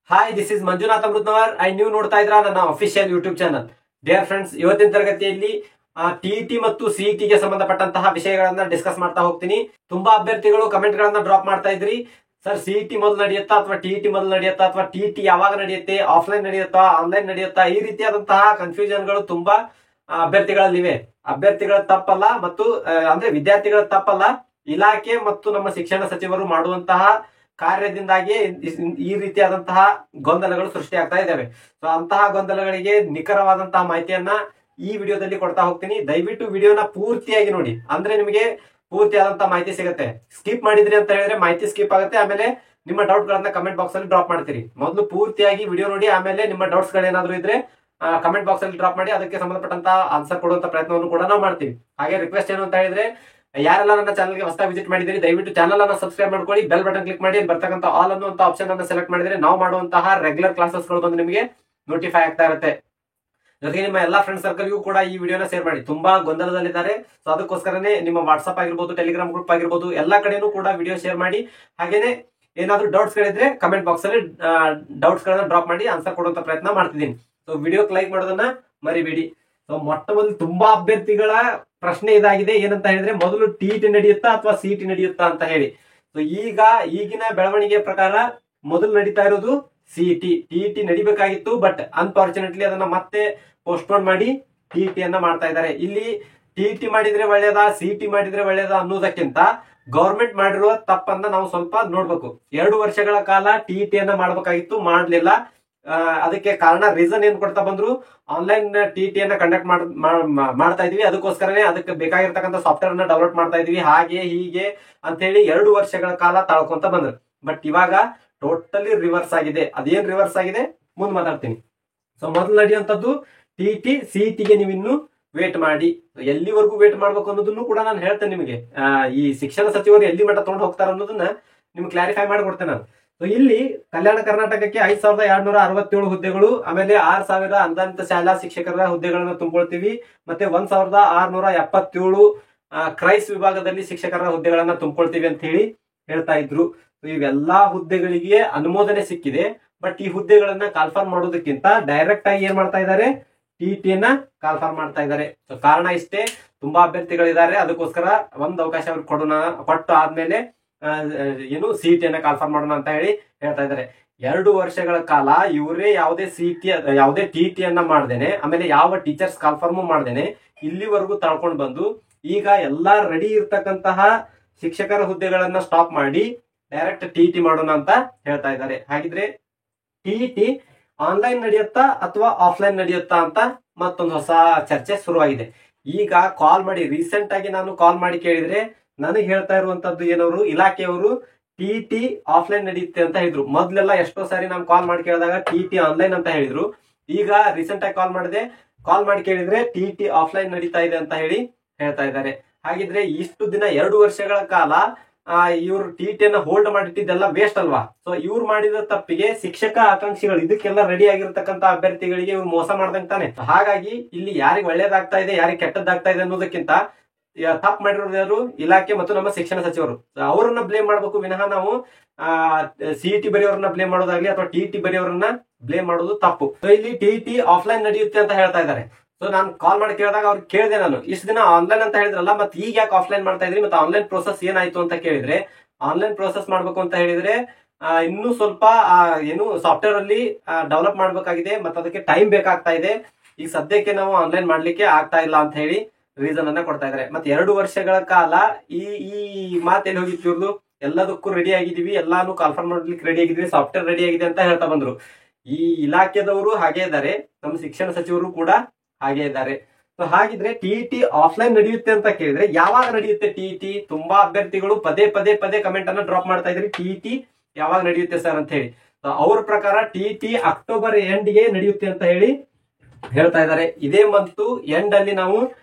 Hi, this is Manjunath Amrutnavar and ನೀವು ನೋಡ್ತಾ ಇದ್ರ ನನ್ನ official YouTube channel. Dear friends, ಇವತ್ತಿನ ತರಗತಿಯಲ್ಲಿ ಟಿಇಟಿ ಮತ್ತು ಸಿಇಟಿ ಗೆ ಸಂಬಂಧಪಟ್ಟಂತಹ ವಿಷಯಗಳನ್ನ ಡಿಸ್ಕಸ್ ಮಾಡ್ತಾ ಹೋಗ್ತೀನಿ. ತುಂಬಾ ಅಭ್ಯರ್ಥಿಗಳು ಕಮೆಂಟ್ ಗಳನ್ನ ಡ್ರಾಪ್ ಮಾಡ್ತಾ ಇದ್ರಿ. ಸರ್, ಸಿಇಟಿ ಮೊದಲು ನಡೆಯುತ್ತಾ ಅಥವಾ ಟಿಇಟಿ ಮೊದಲು ನಡೆಯುತ್ತಾ ಅಥವಾ ಟಿಇಟಿ ಯಾವಾಗ ನಡೆಯುತ್ತೆ, ಆಫ್ಲೈನ್ ನಡೆಯುತ್ತಾ ಆನ್ಲೈನ್ ನಡೆಯುತ್ತಾ, ಈ ರೀತಿಯಾದಂತಹ ಕನ್ಫ್ಯೂಷನ್ ಗಳು ತುಂಬಾ ಅಭ್ಯರ್ಥಿಗಳಲ್ಲಿವೆ. ಅಭ್ಯರ್ಥಿಗಳ ತಪ್ಪಲ್ಲ ಮತ್ತು ಅಂದ್ರೆ ವಿದ್ಯಾರ್ಥಿಗಳ ತಪ್ಪಲ್ಲ, ಇಲಾಖೆ ಮತ್ತು ನಮ್ಮ ಶಿಕ್ಷಣ ಸಚಿವರು ಮಾಡುವಂತಹ ಕಾರ್ಯದಿಂದಾಗಿ ಈ ರೀತಿಯಾದಂತಹ ಗೊಂದಲಗಳು ಸೃಷ್ಟಿಯಾಗ್ತಾ ಇದ್ದಾವೆ. ಸೊ ಅಂತಹ ಗೊಂದಲಗಳಿಗೆ ನಿಖರವಾದಂತಹ ಮಾಹಿತಿಯನ್ನ ಈ ವಿಡಿಯೋದಲ್ಲಿ ಕೊಡ್ತಾ ಹೋಗ್ತೀನಿ. ದಯವಿಟ್ಟು ವಿಡಿಯೋನ ಪೂರ್ತಿಯಾಗಿ ನೋಡಿ, ಅಂದ್ರೆ ನಿಮಗೆ ಪೂರ್ತಿಯಾದಂತಹ ಮಾಹಿತಿ ಸಿಗುತ್ತೆ. ಸ್ಕಿಪ್ ಮಾಡಿದ್ರಿ ಅಂತ ಹೇಳಿದ್ರೆ ಮಾಹಿತಿ ಸ್ಕಿಪ್ ಆಗುತ್ತೆ. ಆಮೇಲೆ ನಿಮ್ಮ ಡೌಟ್ ಗಳನ್ನ ಕಮೆಂಟ್ ಬಾಕ್ಸ್ ಅಲ್ಲಿ ಡ್ರಾಪ್ ಮಾಡ್ತೀರಿ. ಮೊದಲು ಪೂರ್ತಿಯಾಗಿ ವಿಡಿಯೋ ನೋಡಿ, ಆಮೇಲೆ ನಿಮ್ಮ ಡೌಟ್ಸ್ ಗಳೇನಾದ್ರೂ ಇದ್ರೆ ಕಮೆಂಟ್ ಬಾಕ್ಸ್ ಅಲ್ಲಿ ಡ್ರಾಪ್ ಮಾಡಿ, ಅದಕ್ಕೆ ಸಂಬಂಧಪಟ್ಟಂತ ಆನ್ಸರ್ ಕೊಡುವಂತ ಪ್ರಯತ್ನವನ್ನು ಕೂಡ ನಾವು ಮಾಡ್ತೀವಿ. ಹಾಗೆ ರಿಕ್ವೆಸ್ಟ್ ಏನು ಅಂತ ಹೇಳಿದ್ರೆ, ಯಾರೆಲ್ಲ ನನ್ನ ಚಾನಲ್ಗೆ ಹೊಸದಾಗಿ ವಿಸಿಟ್ ಮಾಡಿದಿರಿ ದಯವಿಟ್ಟು ಚಾನಲ್ ಅನ್ನ ಸಬ್ಸ್ಕ್ರೈಬ್ ಮಾಡ್ಕೊಳ್ಳಿ, ಬೆಲ್ ಬಟನ್ ಕ್ಲಿಕ್ ಮಾಡಿ, ಅಲ್ಲಿ ಬರ್ತಕ್ಕಂಥ ಆಲ್ ಅನ್ನುವಂತ ಆಪ್ಷನ್ ಅನ್ನು ಸೆಲೆಕ್ಟ್ ಮಾಡಿದ್ರೆ ನಾವು ಮಾಡುವಂತಹ ರೆಗ್ಯುಲರ್ ಕ್ಲಾಸಸ್ ಗಳು ಬಂದು ನಿಮಗೆ ನೋಟಿಫೈ ಆಗ್ತಾ ಇರುತ್ತೆ. ಜೊತೆಗೆ ನಿಮ್ಮ ಎಲ್ಲಾ ಫ್ರೆಂಡ್ ಸರ್ಕಲ್ಗೂ ಕೂಡ ಈ ವಿಡಿಯೋನ ಶೇರ್ ಮಾಡಿ. ತುಂಬಾ ಗೊಂದಲದಲ್ಲಿದ್ದಾರೆ, ಸೊ ಅದಕ್ಕೋಸ್ಕರನೇ ನಿಮ್ಮ ವಾಟ್ಸ್ಆಪ್ ಆಗಿರ್ಬೋದು, ಟೆಲಿಗ್ರಾಮ್ ಗ್ರೂಪ್ ಆಗಿರ್ಬೋದು, ಎಲ್ಲಾ ಕಡೆನೂ ಕೂಡ ವಿಡಿಯೋ ಶೇರ್ ಮಾಡಿ. ಹಾಗೇನೆ ಏನಾದ್ರು ಡೌಟ್ಸ್ ಗಳಿದ್ರೆ ಕಮೆಂಟ್ ಬಾಕ್ಸ್ ಅಲ್ಲಿ ಡೌಟ್ಸ್ ಗಳನ್ನ ಡ್ರಾಪ್ ಮಾಡಿ ಆನ್ಸರ್ ಕೊಡುವಂತ ಪ್ರಯತ್ನ ಮಾಡ್ತಿದ್ದೀನಿ. ಸೊ ವಿಡಿಯೋಕ್ಕೆ ಲೈಕ್ ಮಾಡೋದನ್ನ ಮರಿಬೇಡಿ. ಸೊ ಮೊಟ್ಟ ಮೊದಲು ತುಂಬಾ ಅಭ್ಯರ್ಥಿಗಳ ಪ್ರಶ್ನೆ ಇದಾಗಿದೆ, ಏನಂತ ಹೇಳಿದ್ರೆ ಮೊದಲು ಟಿಇಟಿ ನಡೆಯುತ್ತಾ ಅಥವಾ ಸಿಇಟಿ ನಡೆಯುತ್ತಾ ಅಂತ ಹೇಳಿ. ಸೊ ಈಗಿನ ಬೆಳವಣಿಗೆ ಪ್ರಕಾರ ಮೊದಲು ನಡೀತಾ ಇರೋದು ಸಿಇಟಿ. ಟಿಇಟಿ ನಡಿಬೇಕಾಗಿತ್ತು, ಬಟ್ ಅನ್ಫಾರ್ಚುನೇಟ್ಲಿ ಅದನ್ನ ಮತ್ತೆ ಪೋಸ್ಟ್ಪೋನ್ ಮಾಡಿ ಟಿಇಟಿ ಅನ್ನ ಮಾಡ್ತಾ ಇದ್ದಾರೆ. ಇಲ್ಲಿ ಟಿಇಟಿ ಮಾಡಿದ್ರೆ ಒಳ್ಳೇದಾ ಸಿಇಟಿ ಮಾಡಿದ್ರೆ ಒಳ್ಳೇದಾ ಅನ್ನೋದಕ್ಕಿಂತ ಗವರ್ಮೆಂಟ್ ಮಾಡಿರುವ ತಪ್ಪನ್ನ ನಾವು ಸ್ವಲ್ಪ ನೋಡ್ಬೇಕು. 2 ವರ್ಷಗಳ ಕಾಲ ಟಿಇಟಿ ಅನ್ನ ಮಾಡ್ಬೇಕಾಗಿತ್ತು, ಮಾಡ್ಲಿಲ್ಲ. ಅದಕ್ಕೆ ಕಾರಣ ರೀಸನ್ ಏನ್ ಕೊಡ್ತಾ ಬಂದ್ರು, ಆನ್ಲೈನ್ ಟಿಇಟಿ ಅನ್ನ ಕಂಡಕ್ಟ್ ಮಾಡ್ತಾ ಇದೀವಿ, ಅದಕ್ಕೋಸ್ಕರನೇ ಅದಕ್ಕೆ ಬೇಕಾಗಿರ್ತಕ್ಕಂಥ ಸಾಫ್ಟ್ವೇರ್ ಅನ್ನ ಡೆವಲಪ್ ಮಾಡ್ತಾ ಇದೀವಿ, ಹಾಗೆ ಹೀಗೆ ಅಂತ ಹೇಳಿ 2 ವರ್ಷಗಳ ಕಾಲ ತಾಳ್ಕೊಂತ ಬಂದ್ರು. ಬಟ್ ಇವಾಗ ಟೋಟಲಿ ರಿವರ್ಸ್ ಆಗಿದೆ. ಅದೇನ್ ರಿವರ್ಸ್ ಆಗಿದೆ ಮುಂದೆ ಮಾತಾಡ್ತೀನಿ. ಸೊ ಮೊದಲು ನಡೆಯುವಂತದ್ದು ಟಿಇಟಿ, ಸಿಇಟಿಗೆ ನೀವು ಇನ್ನು ವೇಟ್ ಮಾಡಿ. ಎಲ್ಲಿವರೆಗೂ ವೇಟ್ ಮಾಡ್ಬೇಕು ಅನ್ನೋದನ್ನು ಕೂಡ ನಾನು ಹೇಳ್ತೇನೆ ನಿಮಗೆ. ಈ ಶಿಕ್ಷಣ ಸಚಿವರು ಎಲ್ಲಿ ಮಟ್ಟ ತಗೊಂಡು ಹೋಗ್ತಾರೆ ಅನ್ನೋದನ್ನ ನಿಮ್ಗೆ ಕ್ಲಾರಿಫೈ ಮಾಡಿಕೊಡ್ತೇನೆ ನಾನು. ಸೊ ಇಲ್ಲಿ ಕಲ್ಯಾಣ ಕರ್ನಾಟಕಕ್ಕೆ 5267 ಹುದ್ದೆಗಳು, ಆಮೇಲೆ 6000 ಅನುದಾನಿತ ಶಾಲಾ ಶಿಕ್ಷಕರ ಹುದ್ದೆಗಳನ್ನ ತುಂಬಿಕೊಳ್ತೀವಿ, ಮತ್ತೆ 1677 ಕ್ರೈಸ್ ವಿಭಾಗದಲ್ಲಿ ಶಿಕ್ಷಕರ ಹುದ್ದೆಗಳನ್ನ ತುಂಬಿಕೊಳ್ತೀವಿ ಅಂತ ಹೇಳಿ ಹೇಳ್ತಾ ಇದ್ರು. ಇವೆಲ್ಲಾ ಹುದ್ದೆಗಳಿಗೆ ಅನುಮೋದನೆ ಸಿಕ್ಕಿದೆ. ಬಟ್ ಈ ಹುದ್ದೆಗಳನ್ನ ಕಾಲ್ಫಾರ್ಮ್ ಮಾಡೋದಕ್ಕಿಂತ ಡೈರೆಕ್ಟ್ ಆಗಿ ಏನ್ ಮಾಡ್ತಾ ಇದ್ದಾರೆ, ಟಿಇಟಿಯನ್ನ ಕಾಲ್ಫಾರ್ಮ್ ಮಾಡ್ತಾ ಇದ್ದಾರೆ. ಸೊ ಕಾರಣ ಇಷ್ಟೇ, ತುಂಬಾ ಅಭ್ಯರ್ಥಿಗಳಿದ್ದಾರೆ, ಅದಕ್ಕೋಸ್ಕರ ಒಂದು ಅವಕಾಶ ಅವ್ರಿಗೆ ಕೊಟ್ಟು ಆದ್ಮೇಲೆ ಏನು ಸಿಇಟಿಯನ್ನ ಕಾಲ್ಫಾರ್ಮ್ ಮಾಡೋಣ ಅಂತ ಹೇಳಿ ಹೇಳ್ತಾ ಇದ್ದಾರೆ. 2 ವರ್ಷಗಳ ಕಾಲ ಇವರೇ ಯಾವುದೇ ಟಿಇಟಿಯನ್ನ ಮಾಡ್ದೇನೆ, ಆಮೇಲೆ ಯಾವ ಟೀಚರ್ಸ್ ಕಾಲ್ಫಾರ್ಮ್ ಮಾಡ್ದೇನೆ ಇಲ್ಲಿವರೆಗೂ ತಳ್ಕೊಂಡು ಬಂದು ಈಗ ಎಲ್ಲಾ ರೆಡಿ ಇರ್ತಕ್ಕಂತಹ ಶಿಕ್ಷಕರ ಹುದ್ದೆಗಳನ್ನ ಸ್ಟಾಪ್ ಮಾಡಿ ಡೈರೆಕ್ಟ್ ಟಿಇಟಿ ಮಾಡೋಣ ಅಂತ ಹೇಳ್ತಾ ಇದ್ದಾರೆ. ಹಾಗಿದ್ರೆ ಟಿಇಟಿ ಆನ್ಲೈನ್ ನಡೆಯುತ್ತಾ ಅಥವಾ ಆಫ್ಲೈನ್ ನಡೆಯುತ್ತಾ ಅಂತ ಮತ್ತೊಂದು ಹೊಸ ಚರ್ಚೆ ಶುರುವಾಗಿದೆ. ಈಗ ಕಾಲ್ ಮಾಡಿ, ರೀಸೆಂಟ್ ಆಗಿ ನಾನು ಕಾಲ್ ಮಾಡಿ ಕೇಳಿದ್ರೆ ನನಗೆ ಹೇಳ್ತಾ ಇರುವಂತದ್ದು ಏನವರು, ಇಲಾಖೆಯವರು ಟಿಇಟಿ ಆಫ್ಲೈನ್ ನಡೆಯುತ್ತೆ ಅಂತ ಹೇಳಿದ್ರು. ಮೊದ್ಲೆಲ್ಲ ಎಷ್ಟೋ ಸಾರಿ ನಾನು ಕಾಲ್ ಮಾಡಿ ಕೇಳಿದಾಗ ಟಿಇಟಿ ಆನ್ಲೈನ್ ಅಂತ ಹೇಳಿದ್ರು. ಈಗ ರೀಸೆಂಟ್ ಆಗಿ ಕಾಲ್ ಮಾಡಿ ಕೇಳಿದ್ರೆ ಟಿಇಟಿ ಆಫ್ಲೈನ್ ನಡೀತಾ ಇದೆ ಅಂತ ಹೇಳಿ ಹೇಳ್ತಾ ಇದ್ದಾರೆ. ಹಾಗಿದ್ರೆ ಇಷ್ಟು ದಿನ 2 ವರ್ಷಗಳ ಕಾಲ ಇವ್ರು ಟಿಇಟಿಯನ್ನ ಹೋಲ್ಡ್ ಮಾಡಿಟ್ಟಿದ್ದೆಲ್ಲ ವೇಸ್ಟ್ ಅಲ್ವಾ? ಸೊ ಇವ್ರು ಮಾಡಿದ ತಪ್ಪಿಗೆ ಶಿಕ್ಷಕ ಆಕಾಂಕ್ಷಿಗಳು, ಇದಕ್ಕೆಲ್ಲ ರೆಡಿ ಆಗಿರ್ತಕ್ಕಂಥ ಅಭ್ಯರ್ಥಿಗಳಿಗೆ ಇವ್ರು ಮೋಸ ಮಾಡ್ದಂಗ್ ತಾನೆ. ಹಾಗಾಗಿ ಇಲ್ಲಿ ಯಾರಿಗೆ ಒಳ್ಳೇದಾಗ್ತಾ ಇದೆ ಯಾರಿಗೆ ಕೆಟ್ಟದ್ದಾಗ್ತಾ ಇದೆ ಅನ್ನೋದಕ್ಕಿಂತ ತಪ್ಪು ಮಾಡಿರೋರು ಯಾರು, ಇಲಾಖೆ ಮತ್ತು ನಮ್ಮ ಶಿಕ್ಷಣ ಸಚಿವರು. ಅವರನ್ನ ಬ್ಲೇಮ್ ಮಾಡ್ಬೇಕು ವಿನಃ ನಾವು ಸಿಇಟಿ ಬರೆಯೋರನ್ನ ಬ್ಲೇಮ್ ಮಾಡೋದಾಗ್ಲಿ ಅಥವಾ ಟಿಇಟಿ ಬರೆಯೋರನ್ನ ಬ್ಲೇಮ್ ಮಾಡೋದು ತಪ್ಪು. ಸೊ ಇಲ್ಲಿ ಟಿಇಟಿ ಆಫ್ಲೈನ್ ನಡೆಯುತ್ತೆ ಅಂತ ಹೇಳ್ತಾ ಇದ್ದಾರೆ. ಸೊ ನಾನು ಕಾಲ್ ಮಾಡಿ ಕೇಳಿದಾಗ ಅವ್ರಿಗೆ ಕೇಳಿದೆ, ನಾನು ಇಷ್ಟು ದಿನ ಆನ್ಲೈನ್ ಅಂತ ಹೇಳಿದ್ರಲ್ಲ, ಮತ್ತೆ ಈಗ ಯಾಕೆ ಆಫ್ಲೈನ್ ಮಾಡ್ತಾ ಇದ್ರಿ, ಮತ್ತೆ ಆನ್ಲೈನ್ ಪ್ರೋಸೆಸ್ ಏನಾಯ್ತು ಅಂತ ಕೇಳಿದ್ರೆ, ಆನ್ಲೈನ್ ಪ್ರೋಸೆಸ್ ಮಾಡ್ಬೇಕು ಅಂತ ಹೇಳಿದ್ರೆ ಇನ್ನೂ ಸ್ವಲ್ಪ ಏನು ಸಾಫ್ಟ್ವೇರ್ ಅಲ್ಲಿ ಡೆವಲಪ್ ಮಾಡ್ಬೇಕಾಗಿದೆ, ಮತ್ತೆ ಅದಕ್ಕೆ ಟೈಮ್ ಬೇಕಾಗ್ತಾ ಇದೆ. ಈಗ ಸದ್ಯಕ್ಕೆ ನಾವು ಆನ್ಲೈನ್ ಮಾಡ್ಲಿಕ್ಕೆ ಆಗ್ತಾ ಇಲ್ಲ ಅಂತ ಹೇಳಿ ರೀಸನ್ ಅನ್ನ ಕೊಡ್ತಾ ಇದ್ದಾರೆ. ಮತ್ತೆ 2 ವರ್ಷಗಳ ಕಾಲ ಈ ಮಾತೆಲ್ಲಿ ಹೋಗಿತ್ತು ಇವ್ರದ್ದು, ಎಲ್ಲದಕ್ಕೂ ರೆಡಿ ಆಗಿದೀವಿ, ಎಲ್ಲಾನು ಕಾಲ್ಫಾರ್ಮ್ ಮಾಡ್ಲಿಕ್ಕೆ ರೆಡಿ ಆಗಿದ್ವಿ, ಸಾಫ್ಟ್ವೇರ್ ರೆಡಿ ಆಗಿದೆ ಅಂತ ಹೇಳ್ತಾ ಬಂದ್ರು. ಈ ಇಲಾಖೆದವರು ಹಾಗೆ ಇದ್ದಾರೆ, ನಮ್ಮ ಶಿಕ್ಷಣ ಸಚಿವರು ಕೂಡ ಹಾಗೆ ಇದ್ದಾರೆ. ಸೊ ಹಾಗಿದ್ರೆ ಟಿಇಟಿ ಆಫ್ಲೈನ್ ನಡೆಯುತ್ತೆ ಅಂತ ಕೇಳಿದ್ರೆ ಯಾವಾಗ ನಡೆಯುತ್ತೆ ಟಿಇಟಿ? ತುಂಬಾ ಅಭ್ಯರ್ಥಿಗಳು ಪದೇ ಕಮೆಂಟ್ ಅನ್ನ ಡ್ರಾಪ್ ಮಾಡ್ತಾ ಇದ್ರಿ, ಟಿಇಟಿ ಯಾವಾಗ ನಡೆಯುತ್ತೆ ಸರ್ ಅಂತ ಹೇಳಿ. ಅವ್ರ ಪ್ರಕಾರ ಟಿಇಟಿ ಅಕ್ಟೋಬರ್ ಎಂಡ್ ಗೆ ನಡೆಯುತ್ತೆ ಅಂತ ಹೇಳಿ ಹೇಳ್ತಾ ಇದ್ದಾರೆ. ಇದೇ ಮಂತ್ ಎಂಡ್ ಅಲ್ಲಿ ನಾವು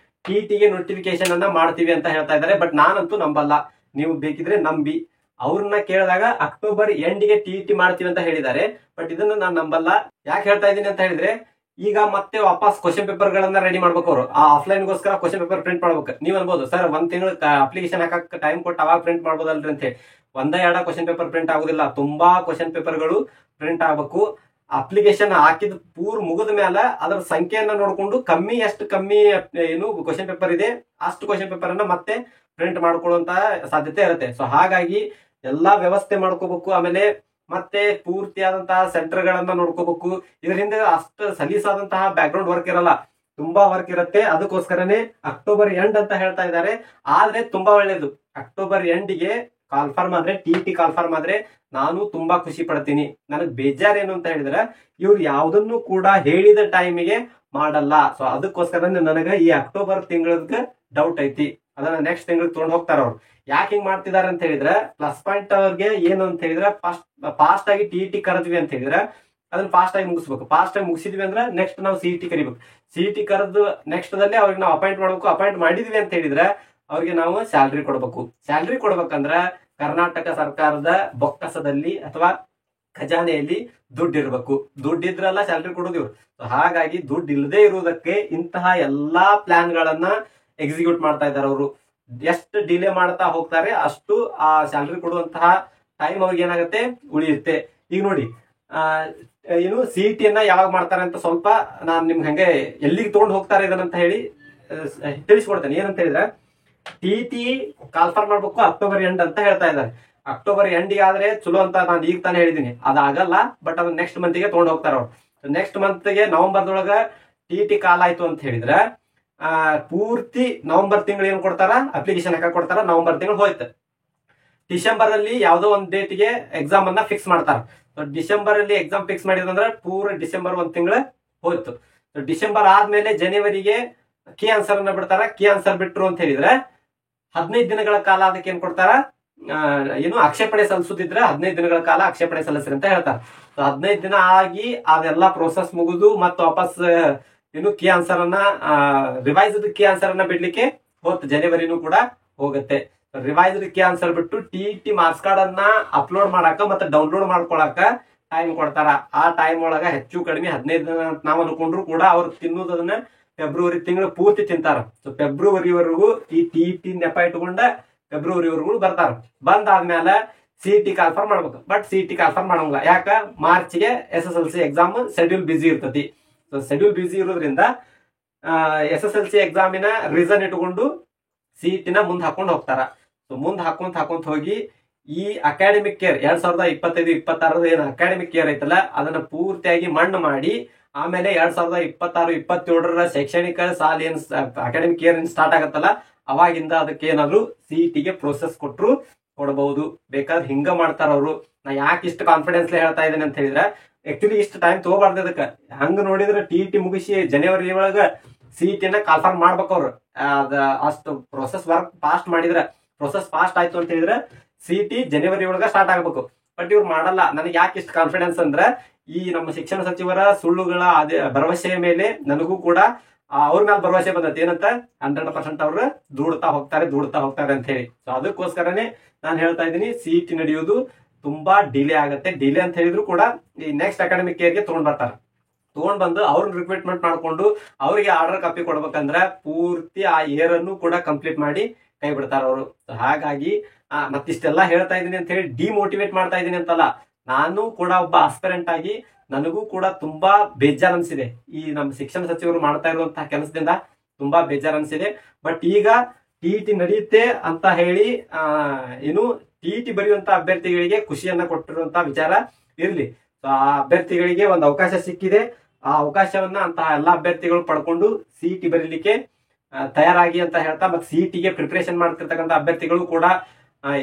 ಟಿಇಟಿಗೆ ನೋಟಿಫಿಕೇಶನ್ ಅನ್ನ ಮಾಡ್ತೀವಿ ಅಂತ ಹೇಳ್ತಾ ಇದ್ದಾರೆ. ಬಟ್ ನಾನಂತೂ ನಂಬಲ್ಲ, ನೀವು ಬೇಕಿದ್ರೆ ನಂಬಿ. ಅವ್ರನ್ನ ಕೇಳಿದಾಗ ಅಕ್ಟೋಬರ್ ಎಂಡ್ ಗೆ ಟಿಇಟಿ ಮಾಡ್ತೀವಿ ಅಂತ ಹೇಳಿದ್ದಾರೆ. ಬಟ್ ಇದನ್ನ ನಾನು ನಂಬಲ್ಲ. ಯಾಕೆ ಹೇಳ್ತಾ ಇದ್ದೀನಿ ಅಂತ ಹೇಳಿದ್ರೆ, ಈಗ ಮತ್ತೆ ವಾಪಸ್ ಕ್ವಶನ್ ಪೇಪರ್ ಗಳನ್ನ ರೆಡಿ ಮಾಡ್ಬೇಕು. ಅವರು ಆ ಆಫ್ಲೈನ್ ಗೋಸ್ಕರ ಕ್ವಶನ್ ಪೇಪರ್ ಪ್ರಿಂಟ್ ಮಾಡ್ಬೇಕು. ನೀವ್ ಅನ್ಬೋದು, ಸರ್ 1 ತಿಂಗಳು ಅಪ್ಲಿಕೇಶನ್ ಹಾಕಕ್ ಟೈಮ್ ಕೊಟ್ಟು ಅವಾಗ ಪ್ರಿಂಟ್ ಮಾಡ್ಬೋದಲ್ರಿ ಅಂತ ಹೇಳಿ. ಒಂದ ಎರಡ ಕ್ವಶನ್ ಪೇಪರ್ ಪ್ರಿಂಟ್ ಆಗುದಿಲ್ಲ, ತುಂಬಾ ಕ್ವಶನ್ ಪೇಪರ್ಗಳು ಪ್ರಿಂಟ್ ಆಗ್ಬೇಕು. ಅಪ್ಲಿಕೇಶನ್ ಹಾಕಿದ ಪೂರ್ ಮುಗಿದ ಮೇಲೆ ಅದರ ಸಂಖ್ಯೆಯನ್ನ ನೋಡ್ಕೊಂಡು ಎಷ್ಟು ಕಮ್ಮಿ ಏನು ಕ್ವಶನ್ ಪೇಪರ್ ಇದೆ ಅಷ್ಟು ಕ್ವಶನ್ ಪೇಪರ್ ಅನ್ನ ಮತ್ತೆ ಪ್ರಿಂಟ್ ಮಾಡ್ಕೊಳ್ಳುವಂತ ಸಾಧ್ಯತೆ ಇರುತ್ತೆ. ಸೊ ಹಾಗಾಗಿ ಎಲ್ಲಾ ವ್ಯವಸ್ಥೆ ಮಾಡ್ಕೋಬೇಕು. ಆಮೇಲೆ ಮತ್ತೆ ಪೂರ್ತಿಯಾದಂತಹ ಸೆಂಟರ್ ಗಳನ್ನ ನೋಡ್ಕೋಬೇಕು. ಇದರಿಂದ ಅಷ್ಟು ಸಲೀಸಾದಂತಹ ಬ್ಯಾಕ್ ಗ್ರೌಂಡ್ ವರ್ಕ್ ಇರಲ್ಲ, ತುಂಬಾ ವರ್ಕ್ ಇರುತ್ತೆ. ಅದಕ್ಕೋಸ್ಕರನೇ ಅಕ್ಟೋಬರ್ ಎಂಡ್ ಅಂತ ಹೇಳ್ತಾ ಇದ್ದಾರೆ. ಆದ್ರೆ ತುಂಬಾ ಒಳ್ಳೇದು, ಅಕ್ಟೋಬರ್ ಎಂಡ್ಗೆ ಕಾಲ್ಫಾರ್ಮ್ ಆದ್ರೆ TET ಕಾಲ್ಫಾರ್ಮ್ ಆದ್ರೆ ನಾನು ತುಂಬಾ ಖುಷಿ ಪಡ್ತೀನಿ. ನನಗ್ ಬೇಜಾರೇನು ಅಂತ ಹೇಳಿದ್ರೆ ಇವ್ರು ಯಾವ್ದನ್ನು ಕೂಡ ಹೇಳಿದ ಟೈಮಿಗೆ ಮಾಡಲ್ಲ. ಸೊ ಅದಕ್ಕೋಸ್ಕರ ನನಗ ಈ ಅಕ್ಟೋಬರ್ ತಿಂಗಳದ ಡೌಟ್ ಐತಿ. ಅದನ್ನ ನೆಕ್ಸ್ಟ್ ತಿಂಗಳಿಗೆ ತಗೊಂಡ್ ಹೋಗ್ತಾರ ಅವ್ರು. ಯಾಕೆ ಹಿಂಗ್ ಮಾಡ್ತಿದಾರೆ ಅಂತ ಹೇಳಿದ್ರೆ ಪ್ಲಸ್ ಪಾಯಿಂಟ್ ಅವ್ರಿಗೆ ಏನು ಅಂತ ಹೇಳಿದ್ರೆ ಫಾಸ್ಟ್ ಆಗಿ TET ಕರೆದ್ವಿ ಅಂತ ಹೇಳಿದ್ರೆ ಅದನ್ನ ಫಾಸ್ಟ್ ಆಗಿ ಮುಗಿಸ್ಬೇಕು. ಫಾಸ್ಟ್ ಆಗಿ ಮುಗಿಸಿದ್ವಿ ಅಂದ್ರೆ ನೆಕ್ಸ್ಟ್ ನಾವು CET ಕರಿಬೇಕು. CET ಕರೆದು ನೆಕ್ಸ್ಟ್ ದಲ್ಲಿ ಅವ್ರಿಗೆ ನಾವು ಅಪಾಯಿಂಟ್ ಮಾಡ್ಬೇಕು. ಅಪಾಯಿಂಟ್ ಮಾಡಿದ್ವಿ ಅಂತ ಹೇಳಿದ್ರೆ ಅವ್ರಿಗೆ ನಾವು ಸ್ಯಾಲ್ರಿ ಕೊಡ್ಬೇಕು. ಸ್ಯಾಲ್ರಿ ಕೊಡ್ಬೇಕಂದ್ರ ಕರ್ನಾಟಕ ಸರ್ಕಾರದ ಬೊಕ್ಕಸದಲ್ಲಿ ಅಥವಾ ಖಜಾನೆಯಲ್ಲಿ ದುಡ್ಡು ಇರ್ಬೇಕು. ದುಡ್ಡಿದ್ರಲ್ಲ ಸ್ಯಾಲ್ರಿ ಕೊಡೋದು ಇವ್ರು. ಹಾಗಾಗಿ ದುಡ್ಡು ಇಲ್ಲದೆ ಇರುವುದಕ್ಕೆ ಇಂತಹ ಎಲ್ಲಾ ಪ್ಲಾನ್ ಗಳನ್ನ ಎಕ್ಸಿಕ್ಯೂಟ್ ಮಾಡ್ತಾ ಇದ್ದಾರೆ ಅವರು. ಎಷ್ಟು ಡಿಲೇ ಮಾಡ್ತಾ ಹೋಗ್ತಾರೆ ಅಷ್ಟು ಆ ಸ್ಯಾಲ್ರಿ ಕೊಡುವಂತಹ ಟೈಮ್ ಅವ್ರಿಗೆ ಏನಾಗುತ್ತೆ ಉಳಿಯುತ್ತೆ. ಈಗ ನೋಡಿ ಏನು CET ಯನ್ನ ಯಾವಾಗ ಮಾಡ್ತಾರೆ ಅಂತ ಸ್ವಲ್ಪ ನಾನ್ ನಿಮ್ಗೆ ಹಂಗೆ ಎಲ್ಲಿಗೆ ತಗೊಂಡು ಹೋಗ್ತಾರೆ ಇದನ್ನಂತ ಹೇಳಿ ತಿಳಿಸ್ಕೊಡ್ತೇನೆ. ಏನಂತ ಹೇಳಿದ್ರೆ TET ಕಾಲ್ಫಾರ್ಮ್ ಮಾಡ್ಬೇಕು ಅಕ್ಟೋಬರ್ ಎಂಡ್ ಅಂತ ಹೇಳ್ತಾ ಇದ್ದಾರೆ. ಅಕ್ಟೋಬರ್ ಎಂಡಿಗೆ ಆದ್ರೆ ಚಲೋ ಅಂತ ನಾನು ಈಗ ತಾನೇ ಹೇಳಿದೀನಿ. ಅದಾಗಲ್ಲ, ಬಟ್ ಅದನ್ನ ನೆಕ್ಸ್ಟ್ ಮಂತ್ಗೆ ತಗೊಂಡು ಹೋಗ್ತಾರ ಅವ್ರು. ನೆಕ್ಸ್ಟ್ ಮಂತ್ಗೆ ನವೆಂಬರ್ದೊಳಗ TET ಕಾಲ್ ಆಯ್ತು ಅಂತ ಹೇಳಿದ್ರೆ ಪೂರ್ತಿ ನವೆಂಬರ್ ತಿಂಗಳು ಏನ್ ಕೊಡ್ತಾರ ಅಪ್ಲಿಕೇಶನ್ ಹಾಕಕ್ ಕೊಡ್ತಾರ. ನವೆಂಬರ್ ತಿಂಗಳು ಹೋಯ್ತು. ಡಿಸೆಂಬರ್ ಅಲ್ಲಿ ಯಾವ್ದೋ ಒಂದ್ ಡೇಟ್ಗೆ ಎಕ್ಸಾಮ್ ಅನ್ನ ಫಿಕ್ಸ್ ಮಾಡ್ತಾರ. ಡಿಸೆಂಬರ್ ಅಲ್ಲಿ ಎಕ್ಸಾಮ್ ಫಿಕ್ಸ್ ಮಾಡಿದಂದ್ರೆ ಪೂರ ಡಿಸೆಂಬರ್ ಒಂದ್ ತಿಂಗಳು ಹೋಯ್ತು. ಡಿಸೆಂಬರ್ ಆದ್ಮೇಲೆ ಜನವರಿಗೆ ಕೀ ಆನ್ಸರ್ ಅನ್ನ ಬಿಡ್ತಾರ. ಕೀ ಆನ್ಸರ್ ಬಿಟ್ರು ಅಂತ ಹೇಳಿದ್ರೆ 15 ದಿನಗಳ ಕಾಲ ಅದಕ್ಕೆ ಏನ್ ಕೊಡ್ತಾರ, ಏನು ಆಕ್ಷೇಪಣೆ ಸಲ್ಲಿಸುತ್ತಿದ್ರೆ 15 ದಿನಗಳ ಕಾಲ ಆಕ್ಷೇಪಣೆ ಸಲ್ಲಿಸ್ರಿ ಅಂತ ಹೇಳ್ತಾರೆ. 15 ದಿನ ಆಗಿ ಅದೆಲ್ಲ ಪ್ರೋಸೆಸ್ ಮುಗಿದು ಮತ್ತೆ ವಾಪಸ್ ಏನು ಕೀ ಆನ್ಸರ್ ಅನ್ನ ರಿವೈಸ್ಡ್ ಕೀ ಆನ್ಸರ್ ಅನ್ನ ಬಿಡ್ಲಿಕ್ಕೆ ಹೋತ್ ಜನವರಿನೂ ಕೂಡ ಹೋಗುತ್ತೆ. ರಿವೈಸ್ಡ್ ಕೀ ಆನ್ಸರ್ ಬಿಟ್ಟು TET ಮಾರ್ಕ್ಸ್ ಕಾರ್ಡ್ ಅನ್ನ ಅಪ್ಲೋಡ್ ಮಾಡಾಕ ಮತ್ತೆ ಡೌನ್ಲೋಡ್ ಮಾಡ್ಕೊಳಕ ಟೈಮ್ ಕೊಡ್ತಾರ. ಆ ಟೈಮ್ ಒಳಗ ಹೆಚ್ಚು ಕಡಿಮೆ 15 ದಿನ ನಾವ್ ಅನ್ಕೊಂಡ್ರು ಕೂಡ ಅವ್ರು ತಿನ್ನೋದನ್ನ ಫೆಬ್ರವರಿ ತಿಂಗಳು ಪೂರ್ತಿ ತಿಂತಾರ. ಸೊ ಫೆಬ್ರವರಿವರೆಗೂ ಈ TET ನೆಪ ಇಟ್ಕೊಂಡ ಫೆಬ್ರವರಿವರೆಗೂ ಬರ್ತಾರ. ಬಂದಾದ್ಮೇಲೆ CET ಕಾಲ್ಫಾರ್ಮ್ ಮಾಡ್ಬೇಕು. ಬಟ್ CET ಕಾಲ್ಫಾರ್ಮ್ ಮಾಡಂಗಿಲ್ಲ. ಯಾಕ ಮಾರ್ಚ್ಗೆ SSLC ಎಕ್ಸಾಮ್ ಶೆಡ್ಯೂಲ್ ಬಿಸಿ ಇರ್ತತಿ. ಸೊ ಶೆಡ್ಯೂಲ್ ಬಿಸಿ ಇರೋದ್ರಿಂದ SSLC ಎಕ್ಸಾಮಿನ ರೀಸನ್ ಇಟ್ಕೊಂಡು CET ನ ಮುಂದೆ ಹಾಕೊಂಡು ಹೋಗ್ತಾರ. ಸೊ ಮುಂದೆ ಹಾಕೊಂತ ಹೋಗಿ ಈ ಅಕಾಡೆಮಿಕ್ ಇಯರ್ 2025-26 ಏನು ಅಕಾಡೆಮಿಕ್ ಇಯರ್ ಐತಲ್ಲ ಅದನ್ನ ಪೂರ್ತಿಯಾಗಿ ಮಣ್ಣು ಮಾಡಿ ಆಮೇಲೆ 2026-27 ಶೈಕ್ಷಣಿಕ ಸಾಲ ಏನ್ ಅಕಾಡೆಮಿಕ್ ಇಯರ್ ಸ್ಟಾರ್ಟ್ ಆಗತ್ತಲ್ಲ ಅವಾಗಿಂದ ಅದಕ್ಕೆ ಏನಾದ್ರು CET ಗೆ ಪ್ರೋಸೆಸ್ ಕೊಡಬಹುದು. ಬೇಕಾದ್ರೆ ಹಿಂಗ ಮಾಡ್ತಾರ ಅವರು. ನಾ ಯಾಕೆ ಇಷ್ಟು ಕಾನ್ಫಿಡೆನ್ಸ್ ಹೇಳ್ತಾ ಇದ್ದೇನೆ ಅಂತ ಹೇಳಿದ್ರೆ ಆಕ್ಚುಲಿ ಇಷ್ಟು ಟೈಮ್ ತಗೋಬಾರ್ದು ಅದಕ್ಕೆ. ಹಂಗ ನೋಡಿದ್ರೆ TET ಮುಗಿಸಿ ಜನವರಿ ಒಳಗ CET ನ ಕಾಲ್ಫಾರ್ಮ್ ಮಾಡ್ಬೇಕು ಅವ್ರು. ಅಷ್ಟು ಪ್ರೋಸೆಸ್ ವರ್ಕ್ ಫಾಸ್ಟ್ ಮಾಡಿದ್ರೆ ಪ್ರೋಸೆಸ್ ಫಾಸ್ಟ್ ಆಯ್ತು ಅಂತ ಹೇಳಿದ್ರೆ CET ಜನವರಿ ಒಳಗ ಸ್ಟಾರ್ಟ್ ಆಗ್ಬೇಕು. ಬಟ್ ಇವ್ರು ಮಾಡಲ್ಲ. ನನಗೆ ಯಾಕೆ ಇಷ್ಟು ಕಾನ್ಫಿಡೆನ್ಸ್ ಅಂದ್ರೆ ಈ ನಮ್ಮ ಶಿಕ್ಷಣ ಸಚಿವರ ಸುಳ್ಳುಗಳ ಭರವಸೆಯ ಮೇಲೆ ನನಗೂ ಕೂಡ ಅವ್ರ ಮೇಲೆ ಭರವಸೆ ಬಂದೈತಿ. ಏನಂತ 100% ಅವ್ರು ದೂಡ್ತಾ ಹೋಗ್ತಾರೆ ಅಂತ ಹೇಳಿ. ಸೊ ಅದಕ್ಕೋಸ್ಕರನೇ ನಾನು ಹೇಳ್ತಾ ಇದ್ದೀನಿ CET ನಡೆಯೋದು ತುಂಬಾ ಡಿಲೇ ಆಗುತ್ತೆ. ಡಿಲೇ ಅಂತ ಹೇಳಿದ್ರು ಕೂಡ ಈ ನೆಕ್ಸ್ಟ್ ಅಕಾಡೆಮಿಕ್ ಇಯರ್ಗೆ ತಗೊಂಡ್ ಬಂದು ಅವ್ರನ್ನ ರಿಕ್ರೂಟ್ಮೆಂಟ್ ಮಾಡ್ಕೊಂಡು ಅವರಿಗೆ ಆರ್ಡರ್ ಕಾಪಿ ಕೊಡ್ಬೇಕಂದ್ರೆ ಪೂರ್ತಿ ಆ ಇಯರ್ ಅನ್ನು ಕೂಡ ಕಂಪ್ಲೀಟ್ ಮಾಡಿ ಕೈ ಬಿಡ್ತಾರ ಅವರು. ಹಾಗಾಗಿ ಮತ್ತಿಷ್ಟೆಲ್ಲ ಹೇಳ್ತಾ ಇದೀನಿ ಅಂತ ಹೇಳಿ ಡಿಮೋಟಿವೇಟ್ ಮಾಡ್ತಾ ಇದೀನಿ ಅಂತಲ್ಲ. ನಾನು ಕೂಡ ಒಬ್ಬ ಆಸ್ಪಿರೆಂಟ್ ಆಗಿ ನನಗೂ ಕೂಡ ತುಂಬಾ ಬೇಜಾರ್ ಅನ್ಸಿದೆ. ಈ ನಮ್ಮ ಶಿಕ್ಷಣ ಸಚಿವರು ಮಾಡ್ತಾ ಇರುವಂತಹ ಕೆಲಸದಿಂದ ತುಂಬಾ ಬೇಜಾರ್ ಅನ್ಸಿದೆ. ಬಟ್ ಈಗ TET ನಡೆಯುತ್ತೆ ಅಂತ ಹೇಳಿ ಏನು TET ಬರೆಯುವಂತ ಅಭ್ಯರ್ಥಿಗಳಿಗೆ ಖುಷಿಯನ್ನ ಕೊಟ್ಟಿರುವಂತಹ ವಿಚಾರ ಇರ್ಲಿ. ಆ ಅಭ್ಯರ್ಥಿಗಳಿಗೆ ಒಂದು ಅವಕಾಶ ಸಿಕ್ಕಿದೆ. ಆ ಅವಕಾಶವನ್ನ ಅಂತಹ ಎಲ್ಲಾ ಅಭ್ಯರ್ಥಿಗಳು ಪಡ್ಕೊಂಡು CET ಬರೀಲಿಕ್ಕೆ ತಯಾರಾಗಿ ಅಂತ ಹೇಳ್ತಾ ಮತ್ತೆ CET ಗೆ ಪ್ರಿಪರೇಷನ್ ಮಾಡ್ತಿರ್ತಕ್ಕಂಥ ಅಭ್ಯರ್ಥಿಗಳು ಕೂಡ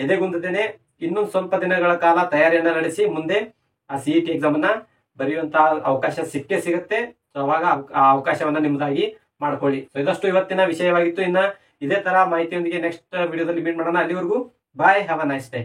ಎದೆಗುಂದಿದ್ದೇನೆ. ಇನ್ನೊಂದು ಸ್ವಲ್ಪ ದಿನಗಳ ಕಾಲ ತಯಾರಿಯನ್ನ ನಡೆಸಿ ಮುಂದೆ ಆ CET ಎಕ್ಸಾಮ್ ಅನ್ನ ಬರೆಯುವಂತಹ ಅವಕಾಶ ಸಿಗುತ್ತೆ. ಸೊ ಅವಾಗ ಆ ಅವಕಾಶವನ್ನ ನಿಮ್ದಾಗಿ ಮಾಡ್ಕೊಳ್ಳಿ. ಸೊ ಇದಷ್ಟು ಇವತ್ತಿನ ವಿಷಯವಾಗಿತ್ತು. ಇನ್ನ ಇದೇ ತರ ಮಾಹಿತಿಯೊಂದಿಗೆ ನೆಕ್ಸ್ಟ್ ವಿಡಿಯೋದಲ್ಲಿ ಮೀಟ್ ಮಾಡೋಣ. ಅಲ್ಲಿವರೆಗೂ ಬಾಯ್, ಹ್ಯಾವ್ ಅ ನೈಸ್ ಡೇ.